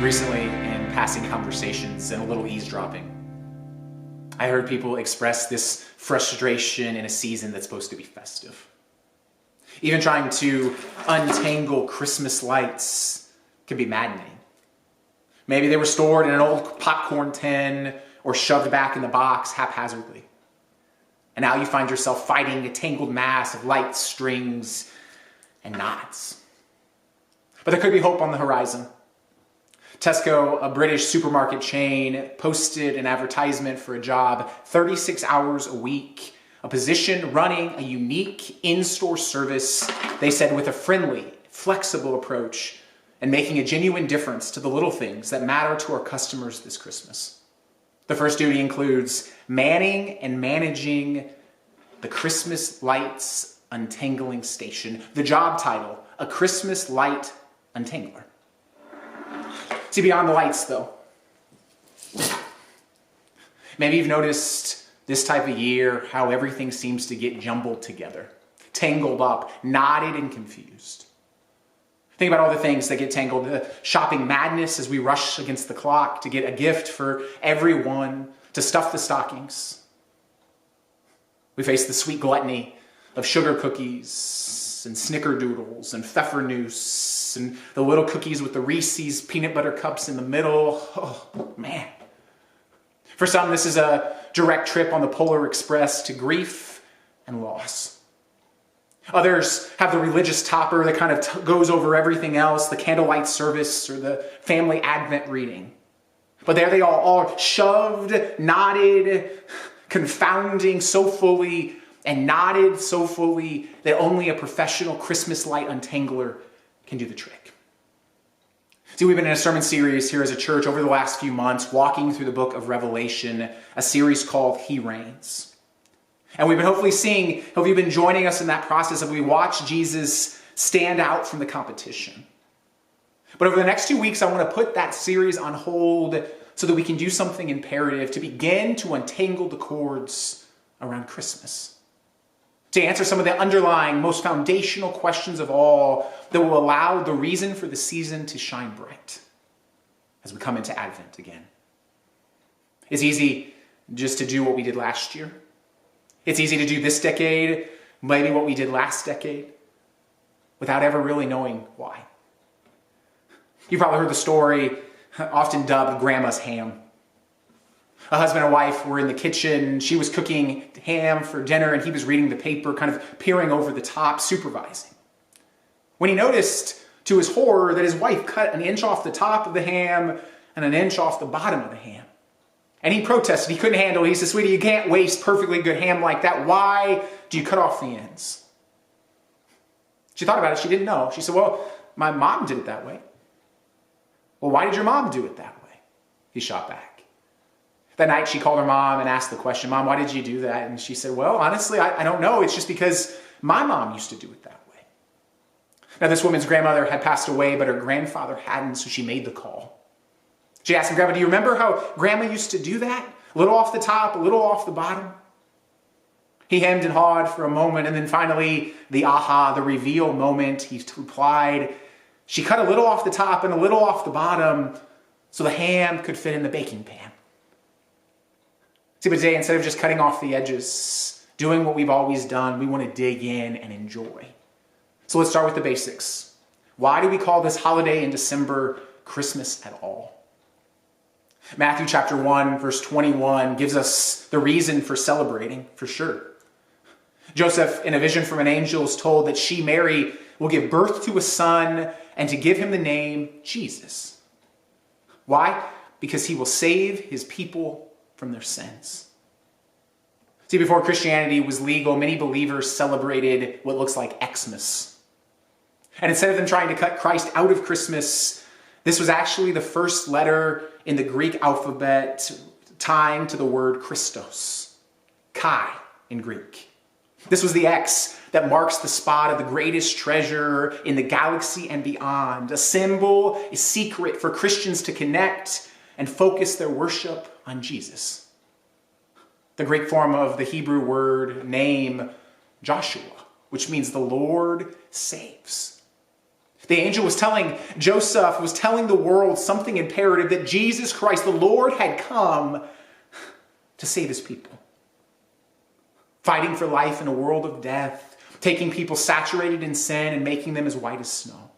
Recently, in passing conversations and a little eavesdropping, I heard people express this frustration in a season that's supposed to be festive. Even trying to untangle Christmas lights can be maddening. Maybe they were stored in an old popcorn tin or shoved back in the box haphazardly. And now you find yourself fighting a tangled mass of lights, strings, and knots. But there could be hope on the horizon. Tesco, a British supermarket chain, posted an advertisement for a job 36 hours a week, a position running a unique in-store service, they said, with a friendly, flexible approach and making a genuine difference to the little things that matter to our customers this Christmas. The first duty includes manning and managing the Christmas lights untangling station. The job title, a Christmas light untangler. See, beyond the lights, though, maybe you've noticed this type of year how everything seems to get jumbled together, tangled up, knotted and confused. Think about all the things that get tangled. The shopping madness as we rush against the clock to get a gift for everyone, to stuff the stockings. We face the sweet gluttony of sugar cookies and snickerdoodles and pfeffernusse and the little cookies with the Reese's peanut butter cups in the middle. Oh, man. For some, this is a direct trip on the Polar Express to grief and loss. Others have the religious topper that kind of goes over everything else, the candlelight service or the family Advent reading. But there they all shoved, knotted, confounding so fully and knotted so fully that only a professional Christmas light untangler can do the trick. See, we've been in a sermon series here as a church over the last few months, walking through the book of Revelation, a series called He Reigns. And we've been hopefully you've been joining us in that process as we watch Jesus stand out from the competition. But over the next 2 weeks, I want to put that series on hold so that we can do something imperative to begin to untangle the cords around Christmas. To answer some of the underlying, most foundational questions of all that will allow the reason for the season to shine bright as we come into Advent again. It's easy just to do what we did last year. It's easy to do this decade, maybe what we did last decade, without ever really knowing why. You've probably heard the story, often dubbed Grandma's ham. A husband and wife were in the kitchen. She was cooking ham for dinner, and he was reading the paper, kind of peering over the top, supervising. When he noticed, to his horror, that his wife cut an inch off the top of the ham and an inch off the bottom of the ham. And he protested. He couldn't handle it. He said, "Sweetie, you can't waste perfectly good ham like that. Why do you cut off the ends?" She thought about it. She didn't know. She said, "Well, my mom did it that way." "Well, why did your mom do it that way?" He shot back. That night, she called her mom and asked the question, "Mom, why did you do that?" And she said, "Well, honestly, I don't know. It's just because my mom used to do it that way." Now, this woman's grandmother had passed away, but her grandfather hadn't, so she made the call. She asked him, "Grandma, do you remember how Grandma used to do that? A little off the top, a little off the bottom?" He hemmed and hawed for a moment, and then finally, the reveal moment, he replied, "She cut a little off the top and a little off the bottom so the ham could fit in the baking pan." See, but today, instead of just cutting off the edges, doing what we've always done, we want to dig in and enjoy. So let's start with the basics. Why do we call this holiday in December Christmas at all? Matthew chapter 1, verse 21 gives us the reason for celebrating, for sure. Joseph, in a vision from an angel, is told that she, Mary, will give birth to a son and to give him the name Jesus. Why? Because he will save his people from their sins. See, before Christianity was legal, many believers celebrated what looks like Xmas. And instead of them trying to cut Christ out of Christmas, this was actually the first letter in the Greek alphabet tying to the word Christos, Chi in Greek. This was the X that marks the spot of the greatest treasure in the galaxy and beyond, a symbol, a secret for Christians to connect and focus their worship on Jesus. The Greek form of the Hebrew word name, Joshua, which means the Lord saves. The angel was telling Joseph, was telling the world something imperative, that Jesus Christ, the Lord, had come to save his people. Fighting for life in a world of death, taking people saturated in sin and making them as white as snow.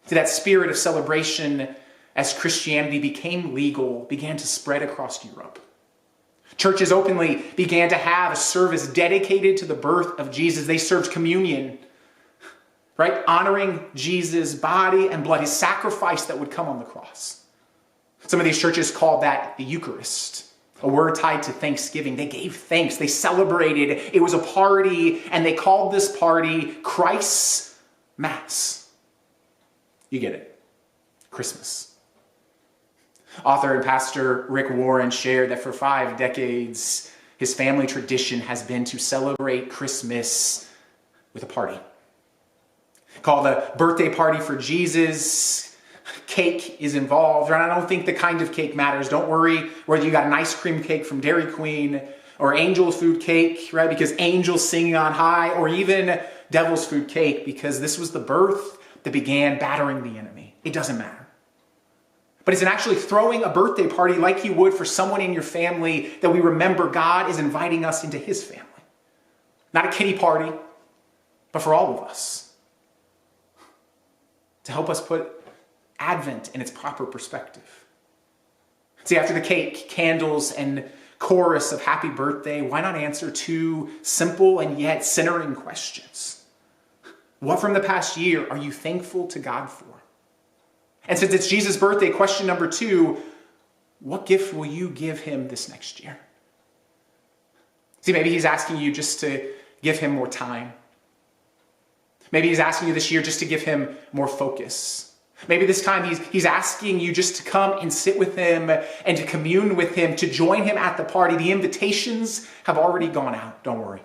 See, that spirit of celebration as Christianity became legal began to spread across Europe. Churches openly began to have a service dedicated to the birth of Jesus. They served communion, right? Honoring Jesus' body and blood, his sacrifice that would come on the cross. Some of these churches called that the Eucharist, a word tied to thanksgiving. They gave thanks. They celebrated. It was a party, and they called this party Christ's Mass. You get it. Christmas. Author and pastor Rick Warren shared that for 5 decades, his family tradition has been to celebrate Christmas with a party. Called a birthday party for Jesus. Cake is involved, and I don't think the kind of cake matters. Don't worry whether you got an ice cream cake from Dairy Queen or angel food cake, right? Because angels singing on high, or even devil's food cake, because this was the birth that began battering the enemy. It doesn't matter. But it's in actually throwing a birthday party like you would for someone in your family that we remember God is inviting us into his family. Not a kiddie party, but for all of us. To help us put Advent in its proper perspective. See, after the cake, candles, and chorus of happy birthday, why not answer 2 simple and yet centering questions? What from the past year are you thankful to God for? And since it's Jesus' birthday, question number 2, what gift will you give him this next year? See, maybe he's asking you just to give him more time. Maybe he's asking you this year just to give him more focus. Maybe this time he's asking you just to come and sit with him and to commune with him, to join him at the party. The invitations have already gone out, don't worry.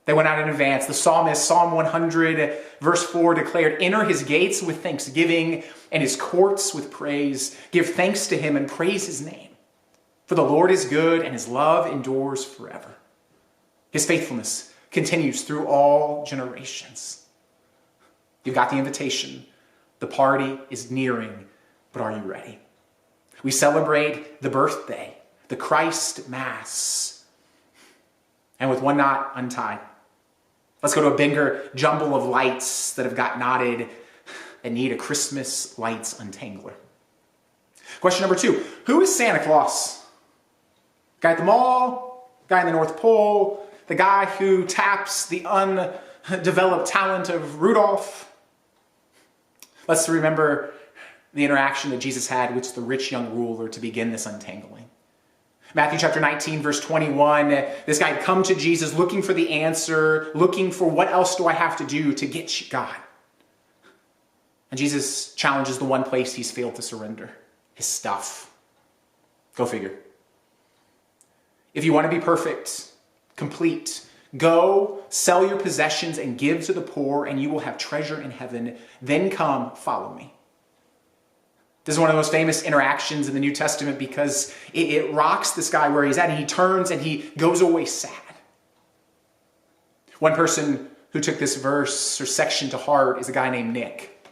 They went out in advance. The psalmist, Psalm 100, verse 4, declared, "Enter his gates with thanksgiving and his courts with praise. Give thanks to him and praise his name. For the Lord is good and his love endures forever. His faithfulness continues through all generations." You've got the invitation. The party is nearing, but are you ready? We celebrate the birthday, the Christ Mass, and with one knot untied. Let's go to a bigger jumble of lights that have got knotted and need a Christmas lights untangler. Question number 2, who is Santa Claus? Guy at the mall, guy in the North Pole, the guy who taps the undeveloped talent of Rudolph? Let's remember the interaction that Jesus had with the rich young ruler to begin this untangling. Matthew chapter 19, verse 21, this guy had come to Jesus looking for the answer, looking for what else do I have to do to get God? And Jesus challenges the one place he's failed to surrender, his stuff. Go figure. If you want to be perfect, complete, go, sell your possessions and give to the poor, and you will have treasure in heaven. Then come, follow me. This is one of the most famous interactions in the New Testament because it rocks this guy where he's at, and he turns and he goes away sad. One person who took this verse or section to heart is a guy named Nick.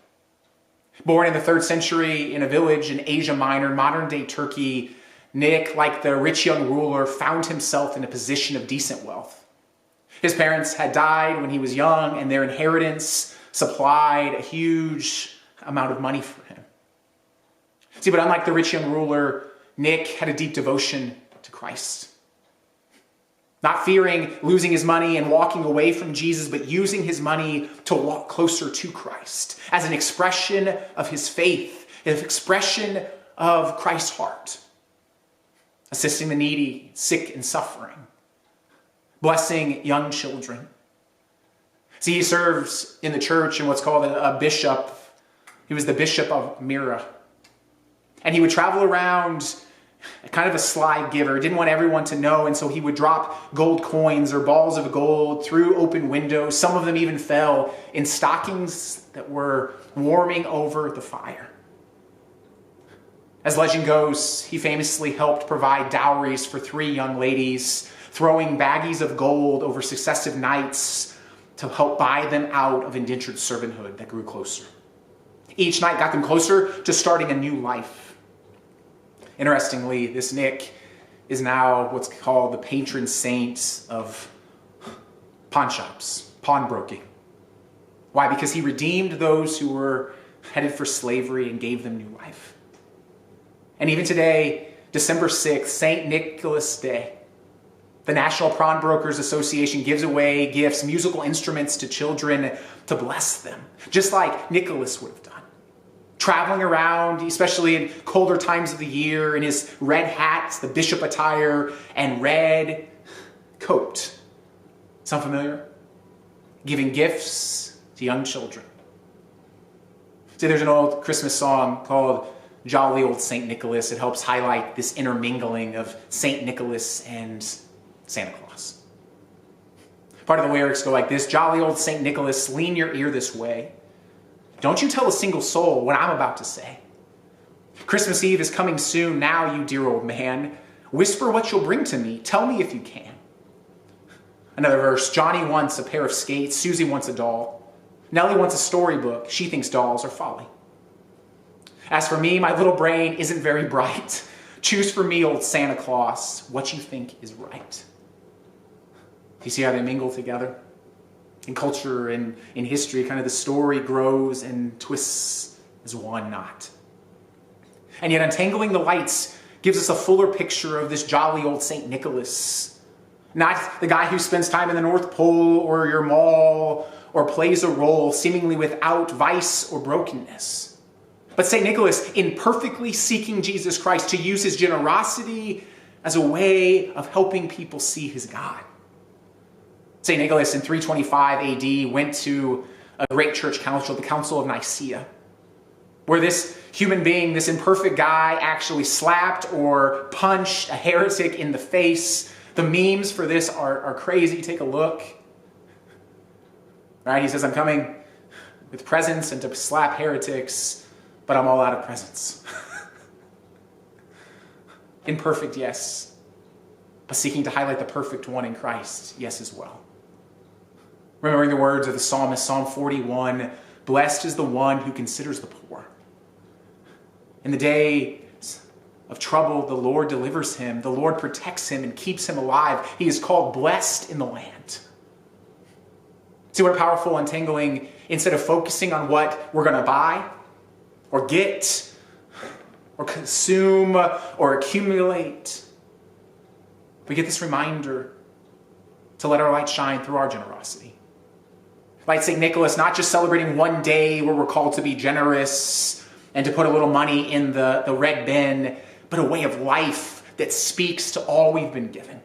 Born in the 3rd century in a village in Asia Minor, modern-day Turkey, Nick, like the rich young ruler, found himself in a position of decent wealth. His parents had died when he was young, and their inheritance supplied a huge amount of money for him. See, but unlike the rich young ruler, Nick had a deep devotion to Christ. Not fearing losing his money and walking away from Jesus, but using his money to walk closer to Christ as an expression of his faith, an expression of Christ's heart. Assisting the needy, sick, and suffering. Blessing young children. See, he serves in the church in what's called a bishop. He was the bishop of Myra. And he would travel around, kind of a sly giver, didn't want everyone to know, and so he would drop gold coins or balls of gold through open windows. Some of them even fell in stockings that were warming over the fire. As legend goes, he famously helped provide dowries for 3 young ladies, throwing baggies of gold over successive nights to help buy them out of indentured servanthood that grew closer. Each night got them closer to starting a new life. Interestingly, this Nick is now what's called the patron saint of pawn shops, pawnbroking. Why? Because he redeemed those who were headed for slavery and gave them new life. And even today, December 6th, St. Nicholas Day, the National Pawnbrokers Association gives away gifts, musical instruments to children to bless them, just like Nicholas would have done. Traveling around, especially in colder times of the year, in his red hat, the bishop attire, and red coat. Sound familiar? Giving gifts to young children. See, there's an old Christmas song called Jolly Old St. Nicholas. It helps highlight this intermingling of St. Nicholas and Santa Claus. Part of the lyrics go like this: Jolly old St. Nicholas, lean your ear this way. Don't you tell a single soul what I'm about to say. Christmas Eve is coming soon now, you dear old man. Whisper what you'll bring to me. Tell me if you can. Another verse: Johnny wants a pair of skates. Susie wants a doll. Nellie wants a storybook. She thinks dolls are folly. As for me, my little brain isn't very bright. Choose for me, old Santa Claus, what you think is right. Do you see how they mingle together? In culture and in history, kind of the story grows and twists as one knot. And yet Untangling the Lights gives us a fuller picture of this jolly old St. Nicholas. Not the guy who spends time in the North Pole or your mall or plays a role seemingly without vice or brokenness. But St. Nicholas, in perfectly seeking Jesus Christ to use his generosity as a way of helping people see his God. St. Nicholas in 325 AD went to a great church council, the Council of Nicaea, where this human being, this imperfect guy, actually slapped or punched a heretic in the face. The memes for this are crazy. Take a look. Right? He says, I'm coming with presents and to slap heretics, but I'm all out of presents. Imperfect, yes. But seeking to highlight the perfect one in Christ, yes as well. Remembering the words of the psalmist, Psalm 41, blessed is the one who considers the poor. In the day of trouble, the Lord delivers him. The Lord protects him and keeps him alive. He is called blessed in the land. See what a powerful untangling, instead of focusing on what we're going to buy or get or consume or accumulate, we get this reminder to let our light shine through our generosity. Like St. Nicholas, not just celebrating one day where we're called to be generous and to put a little money in the red bin, but a way of life that speaks to all we've been given.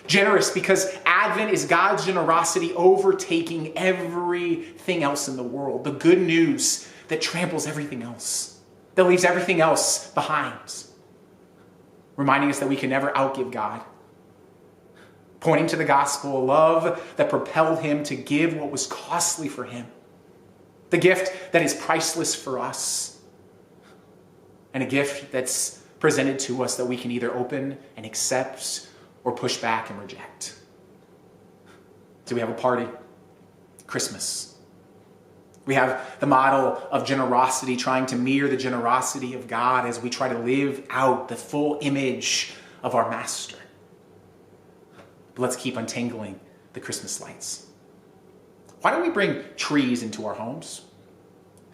Generous because Advent is God's generosity overtaking everything else in the world. The good news that tramples everything else, that leaves everything else behind. Reminding us that we can never outgive God. Pointing to the gospel, a love that propelled him to give what was costly for him. The gift that is priceless for us. And a gift that's presented to us that we can either open and accept or push back and reject. So we have a party, Christmas. We have the model of generosity trying to mirror the generosity of God as we try to live out the full image of our Master. But let's keep untangling the Christmas lights. Why don't we bring trees into our homes?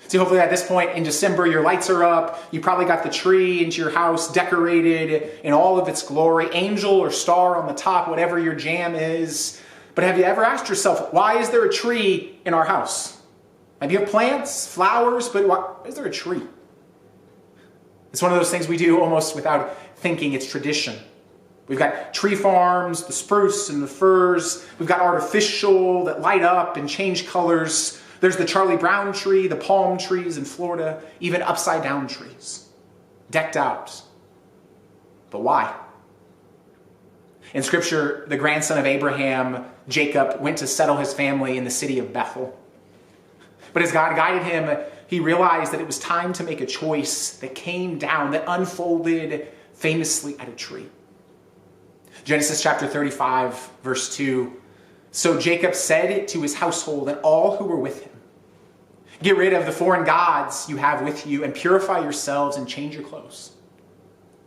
See, hopefully at this point in December, your lights are up. You probably got the tree into your house decorated in all of its glory, angel or star on the top, whatever your jam is. But have you ever asked yourself, why is there a tree in our house? Maybe you have plants, flowers, but why is there a tree? It's one of those things we do almost without thinking. It's tradition. We've got tree farms, the spruce and the firs. We've got artificial that light up and change colors. There's the Charlie Brown tree, the palm trees in Florida, even upside down trees, decked out. But why? In Scripture, the grandson of Abraham, Jacob, went to settle his family in the city of Bethel. But as God guided him, he realized that it was time to make a choice that came down, that unfolded famously at a tree. Genesis chapter 35, verse 2 So Jacob said to his household and all who were with him, get rid of the foreign gods you have with you and purify yourselves and change your clothes.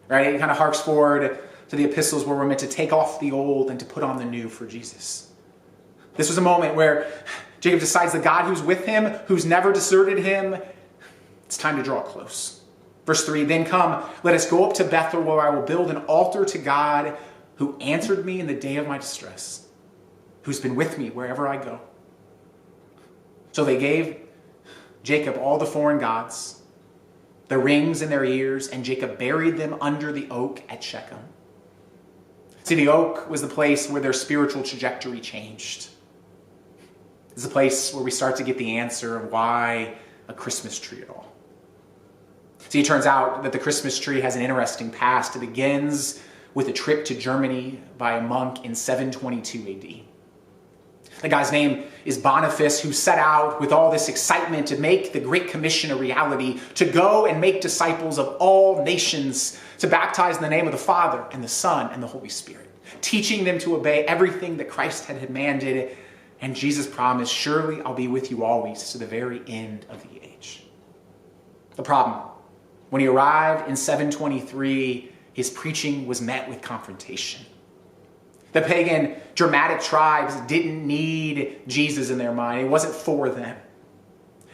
Right? It kind of harks forward to the epistles where we're meant to take off the old and to put on the new for Jesus. This was a moment where Jacob decides the God who's with him, who's never deserted him, it's time to draw close. Verse 3, then come, let us go up to Bethel where I will build an altar to God who answered me in the day of my distress, who's been with me wherever I go. So they gave Jacob all the foreign gods, the rings in their ears, and Jacob buried them under the oak at Shechem. See, the oak was the place where their spiritual trajectory changed. It's a place where we start to get the answer of why a Christmas tree at all. See, it turns out that the Christmas tree has an interesting past. It begins with a trip to Germany by a monk in 722 AD. The guy's name is Boniface, who set out with all this excitement to make the Great Commission a reality, to go and make disciples of all nations, to baptize in the name of the Father and the Son and the Holy Spirit, teaching them to obey everything that Christ had commanded. And Jesus promised, surely I'll be with you always to the very end of the age. The problem, when he arrived in 723, his preaching was met with confrontation. The pagan Germanic tribes didn't need Jesus in their mind. It wasn't for them.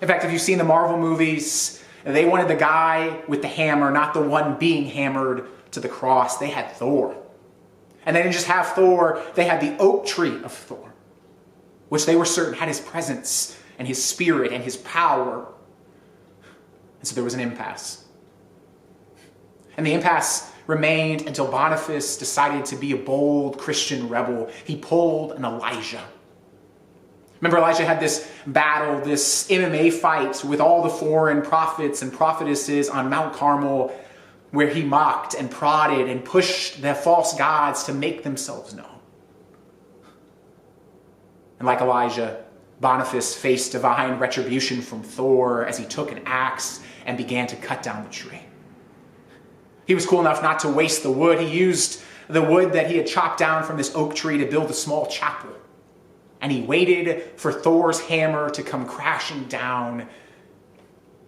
In fact, if you've seen the Marvel movies, they wanted the guy with the hammer, not the one being hammered to the cross. They had Thor. And they didn't just have Thor, they had the oak tree of Thor, which they were certain had his presence and his spirit and his power. And so there was an impasse. And the impasse remained until Boniface decided to be a bold Christian rebel. He pulled an Elijah. Remember, Elijah had this battle, this MMA fight with all the foreign prophets and prophetesses on Mount Carmel, where he mocked and prodded and pushed the false gods to make themselves known. And like Elijah, Boniface faced divine retribution from Thor as he took an axe and began to cut down the tree. He was cool enough not to waste the wood. He used the wood that he had chopped down from this oak tree to build a small chapel. And he waited for Thor's hammer to come crashing down,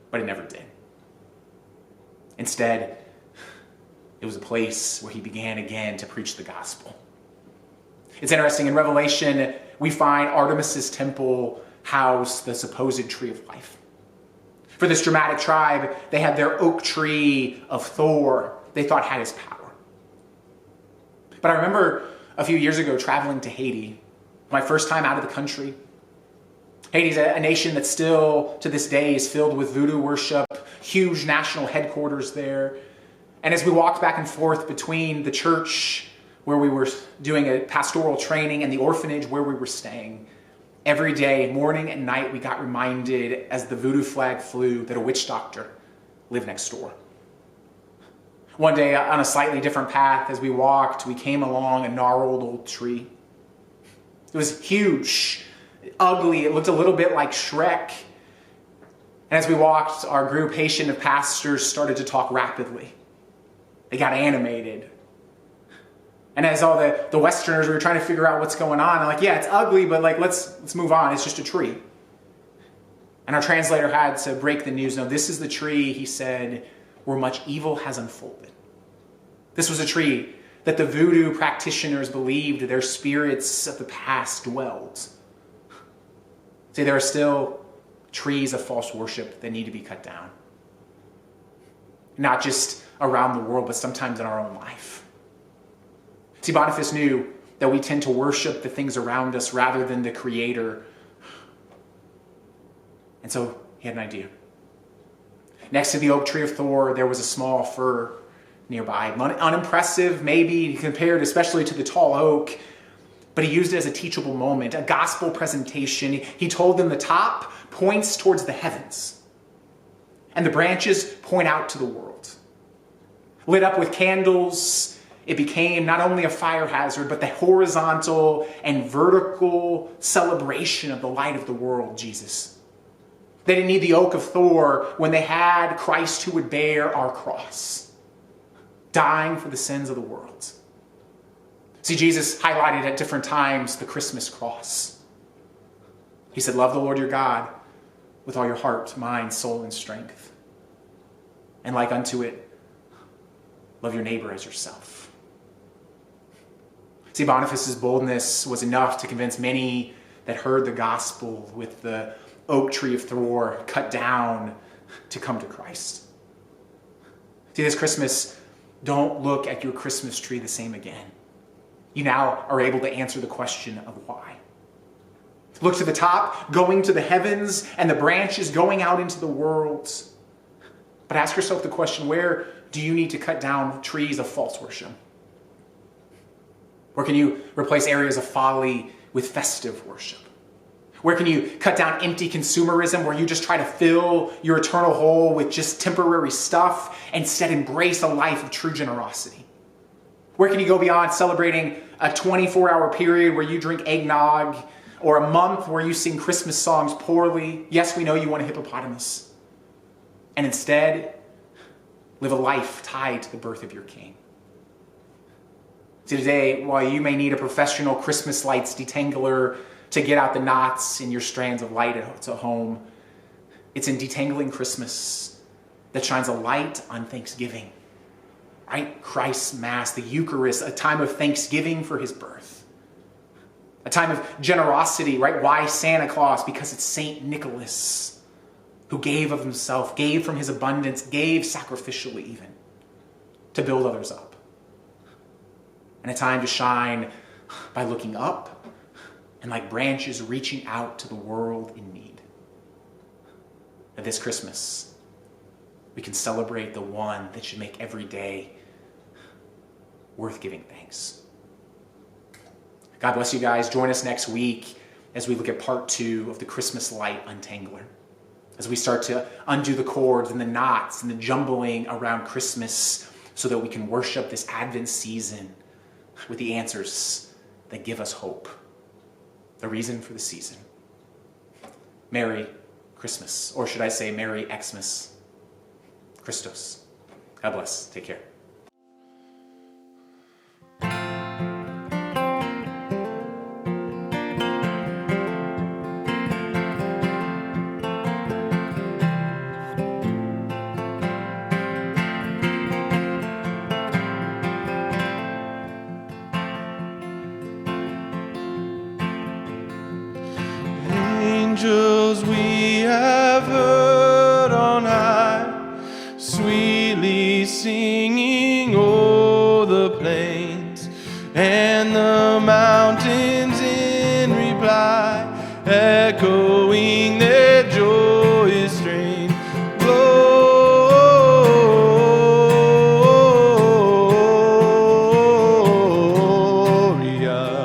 but it never did. Instead, it was a place where he began again to preach the gospel. It's interesting, in Revelation, we find Artemis's temple house the supposed tree of life. For this dramatic tribe, they had their oak tree of Thor they thought had his power. But I remember a few years ago traveling to Haiti, my first time out of the country. Haiti's a nation that still, to this day, is filled with voodoo worship, huge national headquarters there. And as we walked back and forth between the church where we were doing a pastoral training and the orphanage where we were staying, every day, morning and night, we got reminded as the voodoo flag flew that a witch doctor lived next door. One day, on a slightly different path, as we walked, we came along a gnarled old tree. It was huge, ugly. It looked a little bit like Shrek. And as we walked, our group, Haitian of pastors, started to talk rapidly. They got animated. And as all the Westerners, we were trying to figure out what's going on. I'm like, yeah, it's ugly, but let's move on. It's just a tree. And our translator had to break the news. No, this is the tree, he said, where much evil has unfolded. This was a tree that the voodoo practitioners believed their spirits of the past dwelled. See, there are still trees of false worship that need to be cut down. Not just around the world, but sometimes in our own life. See, Boniface knew that we tend to worship the things around us rather than the Creator. And so he had an idea. Next to the oak tree of Thor, there was a small fir nearby. Unimpressive, maybe, compared especially to the tall oak. But he used it as a teachable moment, a gospel presentation. He told them the top points towards the heavens, and the branches point out to the world. Lit up with candles, it became not only a fire hazard, but the horizontal and vertical celebration of the light of the world, Jesus. They didn't need the oak of Thor when they had Christ who would bear our cross, dying for the sins of the world. See, Jesus highlighted at different times the Christmas cross. He said, love the Lord your God with all your heart, mind, soul, and strength. And like unto it, love your neighbor as yourself. See, Boniface's boldness was enough to convince many that heard the gospel with the oak tree of Thor cut down to come to Christ. See, this Christmas, don't look at your Christmas tree the same again. You now are able to answer the question of why. Look to the top, going to the heavens, and the branches going out into the world. But ask yourself the question, where do you need to cut down trees of false worship? Where can you replace areas of folly with festive worship? Where can you cut down empty consumerism where you just try to fill your eternal hole with just temporary stuff and instead embrace a life of true generosity? Where can you go beyond celebrating a 24-hour period where you drink eggnog or a month where you sing Christmas songs poorly? Yes, we know you want a hippopotamus. And instead, live a life tied to the birth of your King. See, today, while you may need a professional Christmas lights detangler to get out the knots in your strands of light at home, it's in Detangling Christmas that shines a light on Thanksgiving. Right? Christ's Mass, the Eucharist, a time of thanksgiving for his birth. A time of generosity, right? Why Santa Claus? Because it's St. Nicholas who gave of himself, gave from his abundance, gave sacrificially even to build others up. And a time to shine by looking up and like branches reaching out to the world in need. That this Christmas, we can celebrate the one that should make every day worth giving thanks. God bless you guys. Join us next week as we look at part 2 of the Christmas Light Untangler. As we start to undo the cords and the knots and the jumbling around Christmas so that we can worship this Advent season with the answers that give us hope. The reason for the season. Merry Christmas. Or should I say Merry Xmas. Christos. God bless. Take care. Angels we have heard on high, sweetly singing o'er the plains, and the mountains in reply, echoing their joyous strain. Gloria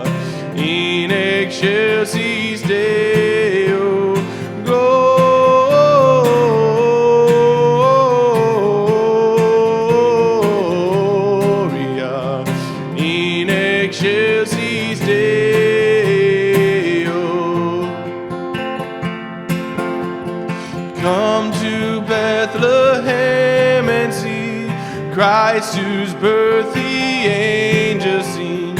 in excelsis Deo. Come to Bethlehem and see Christ whose birth the angels sing.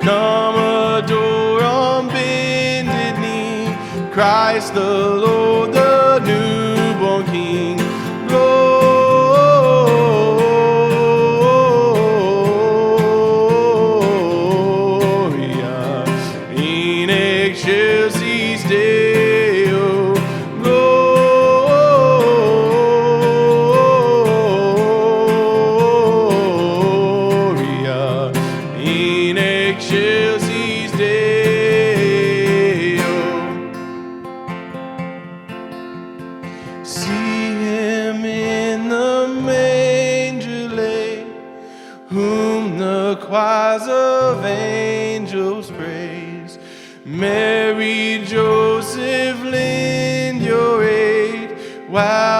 Come adore on bended knee Christ the Lord, the newborn King. Gloria in excelsis Deo. Gloria in excelsis Deo. See him in the manger lay, whom the choirs of angels praise. Mary, Joseph, lend your aid while